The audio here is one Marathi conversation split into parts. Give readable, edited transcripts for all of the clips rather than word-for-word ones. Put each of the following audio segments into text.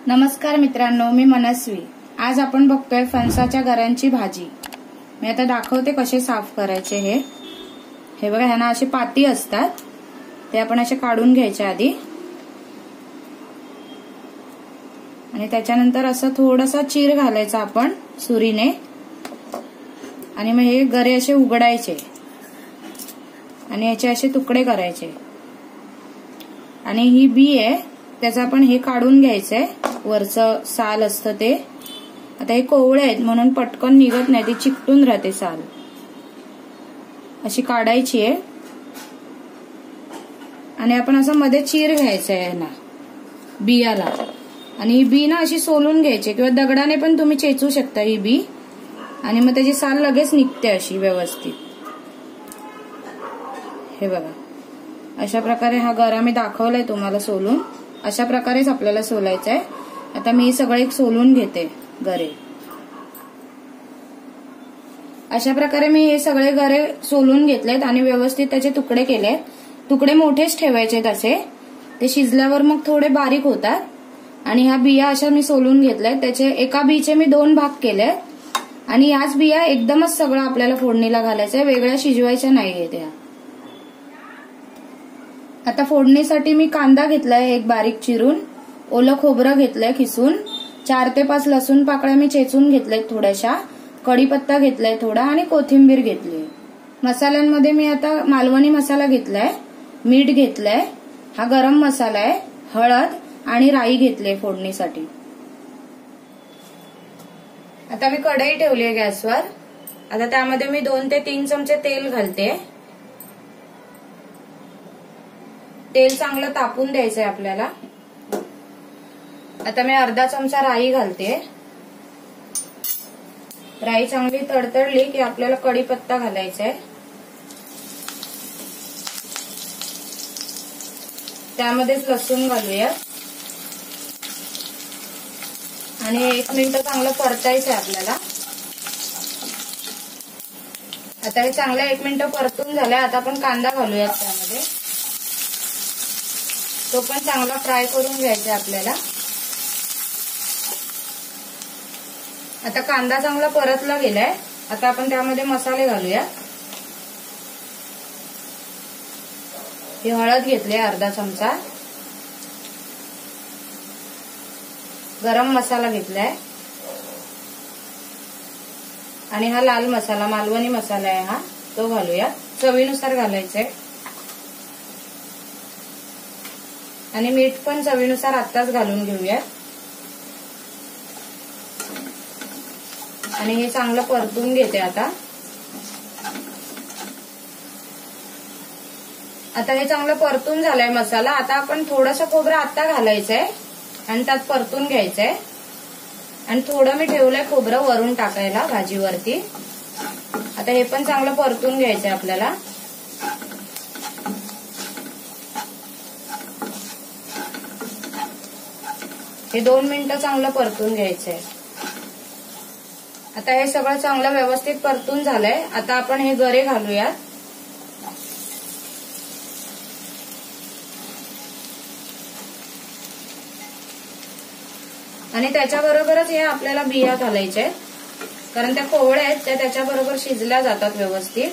नमस्कार मित्रांनो, मी मनस्वी। आज आपण बघतोय फणसाच्या गऱ्यांची भाजी। मी आता दाखवते कसे साफ करायचे हे बघा, ह्यांना असे पाती असतात, ते आपण असे काढून घ्यायचे आधी, आणि त्याच्यानंतर असं थोडासा चीर घालायचा आपण सुरीने, आणि मग हे गरे असे उघडायचे आणि याचे असे तुकडे करायचे। आणि ही बी आहे त्याचं आपण हे काढून घ्यायचंय, वरचं साल असतं ते। आता हे कोवळे आहेत म्हणून पटकन निघत नाही, ती चिकटून राहते साल, अशी काढायची आहे। आणि आपण असं मध्ये चीर घ्यायचंय ह्याला, बियाला, आणि ही बी ना अशी सोलून घ्यायची, किंवा दगडाने पण तुम्ही चेचू शकता ही बी, आणि मग त्याची साल लगेच निघते अशी व्यवस्थित। हे बघा, अशा प्रकारे हा गरा मी दाखवलाय तुम्हाला सोलून, अशा प्रकारेच आपल्याला सोलायचं आहे। आता मी सगळे सोलून घेते गरे। अशा प्रकारे मी हे सगळे गरे सोलून घेतलेत आणि व्यवस्थित त्याचे तुकडे केले। तुकडे मोठेच ठेवायचे असे, ते शिजल्यावर मग थोडे बारीक होतात। आणि ह्या बिया अशा मी सोलून घेतल्यात, त्याचे एका बीचे मी 2 भाग केले, आणि याच बिया एकदमच सगळं आपल्याला फोडणीला घालायचंय, वेगळ्या शिजवायच्या नाहीये त्या। आता फोडणीसाठी मी कांदा घेतलाय एक बारीक चिरून, ओलं खोबरं घेतलंय खिसून, 4 ते 5 लसूण पाकळ्या मी चेचून घेतल्यात थोड्याशा, कढीपत्ता घेतलाय थोडा, आणि कोथिंबीर घेतली। मसाल्यांमध्ये मी आता मालवणी मसाला घेतलाय, मीठ घेतलंय, हा गरम मसाला आहे, हळद आणि राई घेतली फोडणीसाठी। आता मी कढई ठेवली आहे गॅसवर। आता त्यामध्ये मी 2 ते 3 चमचे तेल घालते। तेल चांगलं तापून द्यायचंय आपल्याला। आता मी अर्धा चमचा राई घालते। राई चांगली तडतडली की आपल्याला कढीपत्ता घालायचा आहे, त्यामध्येच लसूण घालूया, आणि 1 मिनिट चांगलं परतायचं आहे आपल्याला। आता हे चांगलं 1 मिनिट परतून झालंय, आता आपण कांदा घालूयात त्यामध्ये, तो पण चांगला फ्राय करून घ्यायचा आपल्याला। आता कांदा चांगला परतला गेलाय, आता आपण त्यामध्ये मसाले घालूया। ही हळद घेतली अर्धा चमचा, गरम मसाला घेतलाय, आणि हा लाल मसाला मालवणी मसाला आहे हा, तो घालूया, चवीनुसार घालायचंय। आणि मीठ पण चवीनुसार आत्ताच घालून घेऊया, आणि हे चांगलं परतून घेते आता। आता हे चांगलं परतून झालंय मसाला। आता आपण थोडंसं खोबरं आता घालायचंय आणि त्यात परतून घ्यायचंय, आणि थोडं मी ठेवलंय खोबरं वरून टाकायला भाजीवरती। आता हे पण चांगलं परतून घ्यायचंय आपल्याला। हे 2 मिनिटं चांगलं परतून घ्यायचंय। आता हे सगळं चांगलं व्यवस्थित परतून झालंय, आता आपण हे गरे घालूयात। आणि त्याच्याबरोबरच हे आपल्याला बिया घालायच्या आहेत, कारण त्या कोवळ्या आहेत, त्या त्याच्याबरोबर शिजल्या जातात व्यवस्थित।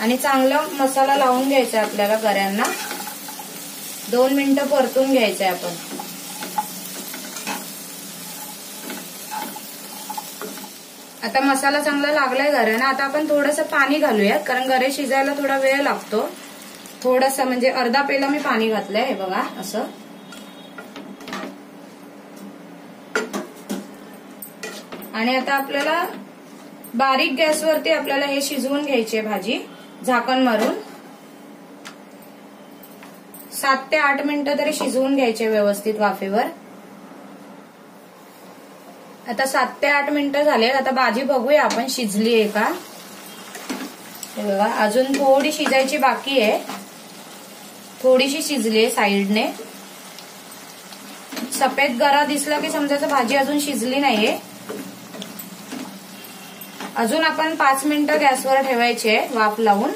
आणि चांगला मसाला लावून घ्यायचा आपल्याला गऱ्यांना, 2 मिनिटं परतून घ्यायचंय आपण। आता मसाला चांगला लागलाय गऱ्यांना, आता आपण थोडंसं पाणी घालूयात, कारण गरे शिजायला थोडा वेळ लागतो। थोडंसं म्हणजे अर्धा पेला मी पाणी घातलंय, हे बघा असं। आणि आता आपल्याला बारीक गॅसवरती आपल्याला हे शिजवून घ्यायची भाजी, झाकण मारून 7 ते 8 मिनिटं तरी शिजवून घ्यायचे व्यवस्थित वाफेवर। आता 7 ते 8 मिनिटं झाले, आता भाजी बघूया आपण शिजली आहे का। हे बघा, अजून थोडी शिजायची बाकी आहे, थोडीशी शिजली आहे साईडने। सफेद गरा दिसला की समजायचं भाजी अजून शिजली नाहीये। अजून आपण 5 मिनिटं गॅसवर ठेवायचे वाफ लावून,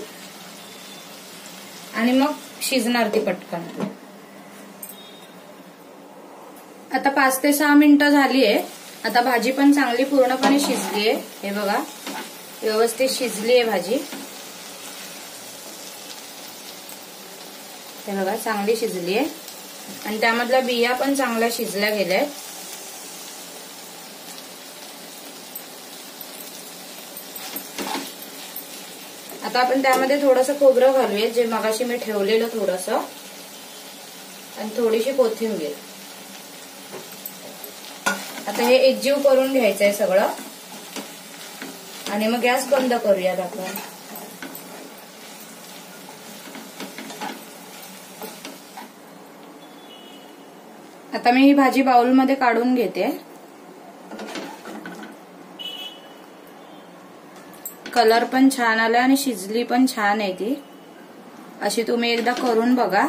आणि मग शिजणार ती पटकन। आता 5 ते 6 मिनिटं झाली आहे. आता भाजी पण चांगली पूर्णपणे शिजली आहे. हे बघा व्यवस्थित शिजली आहे भाजी. हे बघा चांगली शिजली आहे आणि त्यामधल्या बिया पण चांगल्या शिजल्या गेल्या. आता आपण त्यामध्ये थोडंसं खोबरं घालूया जे मगाशी मी ठेवलेलं थोडंसं, आणि थोडीशी कोथिंबीर. आता हे एकजीव करून घ्यायचंय सगळं आणि मग गॅस बंद करूयात आपण. आता मी ही भाजी बाउलमध्ये काढून घेते. कलर पण छान आला आणि शिजली पण छान आहे ती. अशी तुम्ही एकदा करून बघा.